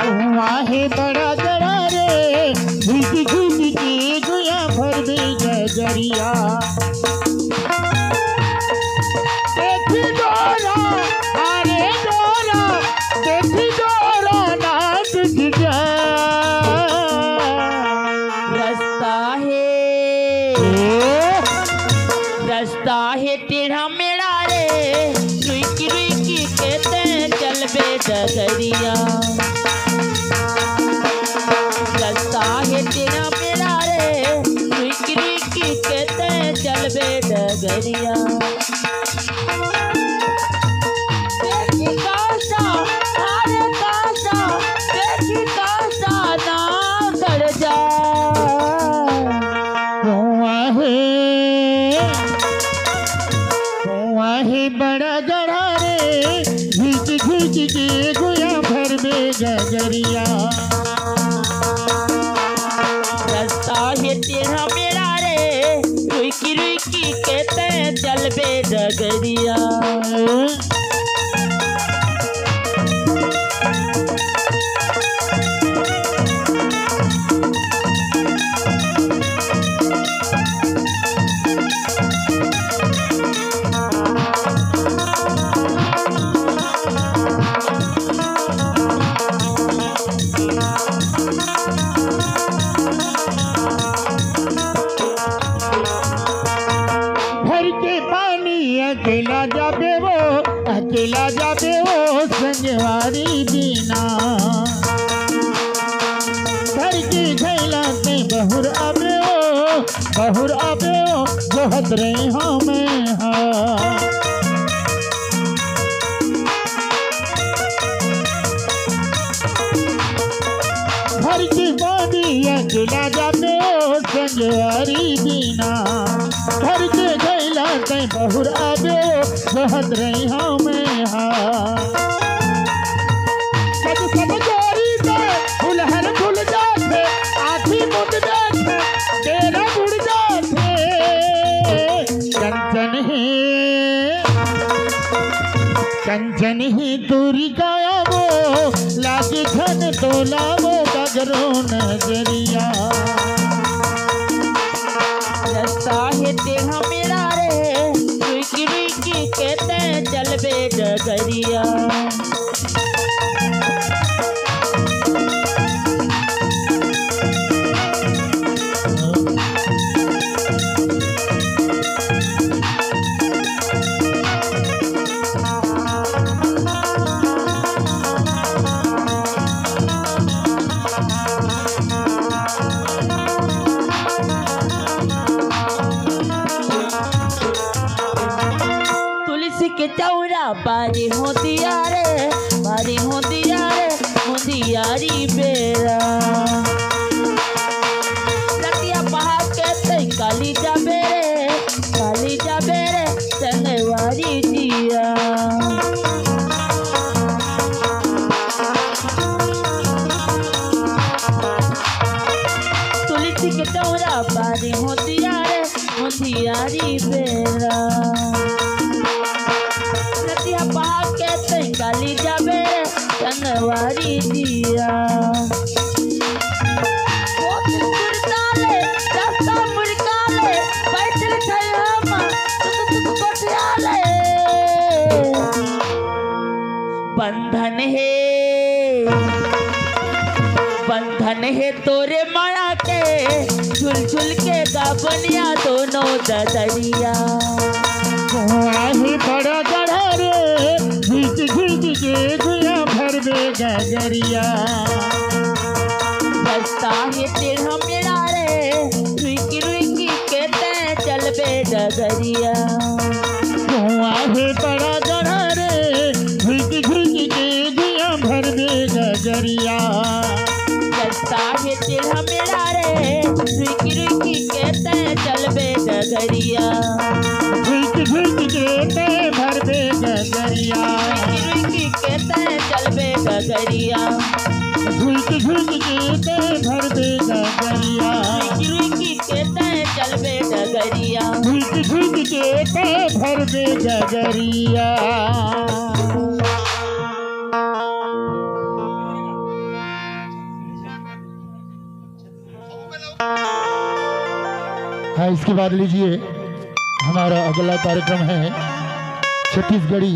कुआं है बड़ा गड़ा रे, झुक झुक के गुया भर दे गगरिया। देखी डोरा, अरे डोरा, देखी डोरा नाच जा। रास्ता है टेढ़ा मेढ़ा रे, रुकी रुकी कहते चल बे डगरिया। रास्ता है टेढ़ा मेढ़ा रे, रुकी रुकी कहते चल बे डगरिया। देखी कासा, अरे कासा, देखी कासा ना कर जा। कुआं बड़ा गड़ा रे, झुक झुक के गुया भर में गगरिया। रास्ता है टेढ़ा मेढ़ा रे, रुकी रुकी कहते चल बे डगरिया। अकेला जाबे वो, अकेला जाबे वो संगवारी बिना। घर की झैला के बहुर आबे वो, बहुर आबे वो जोहत रे हमें हाँ। घर की बानी अकेला जाबे वो संगवारी बिना। घर के झैला के बहुर आबे बहुत रही हूँ मैं हाँ। सब जोरी से फुलहर फुल जाते, आँखी मुद देखे तेरा बुड़ जाते। कंचन ही दूरी गाया वो, लागे घन तोला वो गगरो नजरिया। रास्ता है टेढ़ा मेढ़ा रे, रुकी रुकी कहते चल बे डगरिया। के चौरा बारी होतिया रे, बारी होतिया रे, होतियारी बेरा। रतिया पहाड़ के तई काली जाबे रे, काली जाबे रे संगवारी दिया। तुलसी के चौरा बारी होतिया रे, होतियारी बेरा। पहाड़ के तई काली जाबे संगवारी दिया। मुड़काले रास्ता मुड़काले, बैठल छै हम कोठियाले। बंधन है तोरे माया के, झुल झुल के गाबनिया दोनों ददरिया। कुआं बड़ा गड़ा रे, झुक झुक के गुया भर दे गगरिया। रास्ता है टेढ़ा मेढ़ा रे, रुकी रुकी कहते चल बे डगरिया। कुआं बड़ा गड़ा रे, झुक झुक के गुया भर दे गगरिया। रास्ता है टेढ़ा मेढ़ा रे, रुकी रुकी कहते चल बे डगरिया। झुक के भर दे गगरिया। रुकी कहते चल बे डगरिया। झुक के भर दे गगरिया। रुकी कहते चल बे डगरिया। झुक के भर दे गगरिया। हाँ, इसके बाद लीजिए हमारा अगला कार्यक्रम है छत्तीसगढ़ी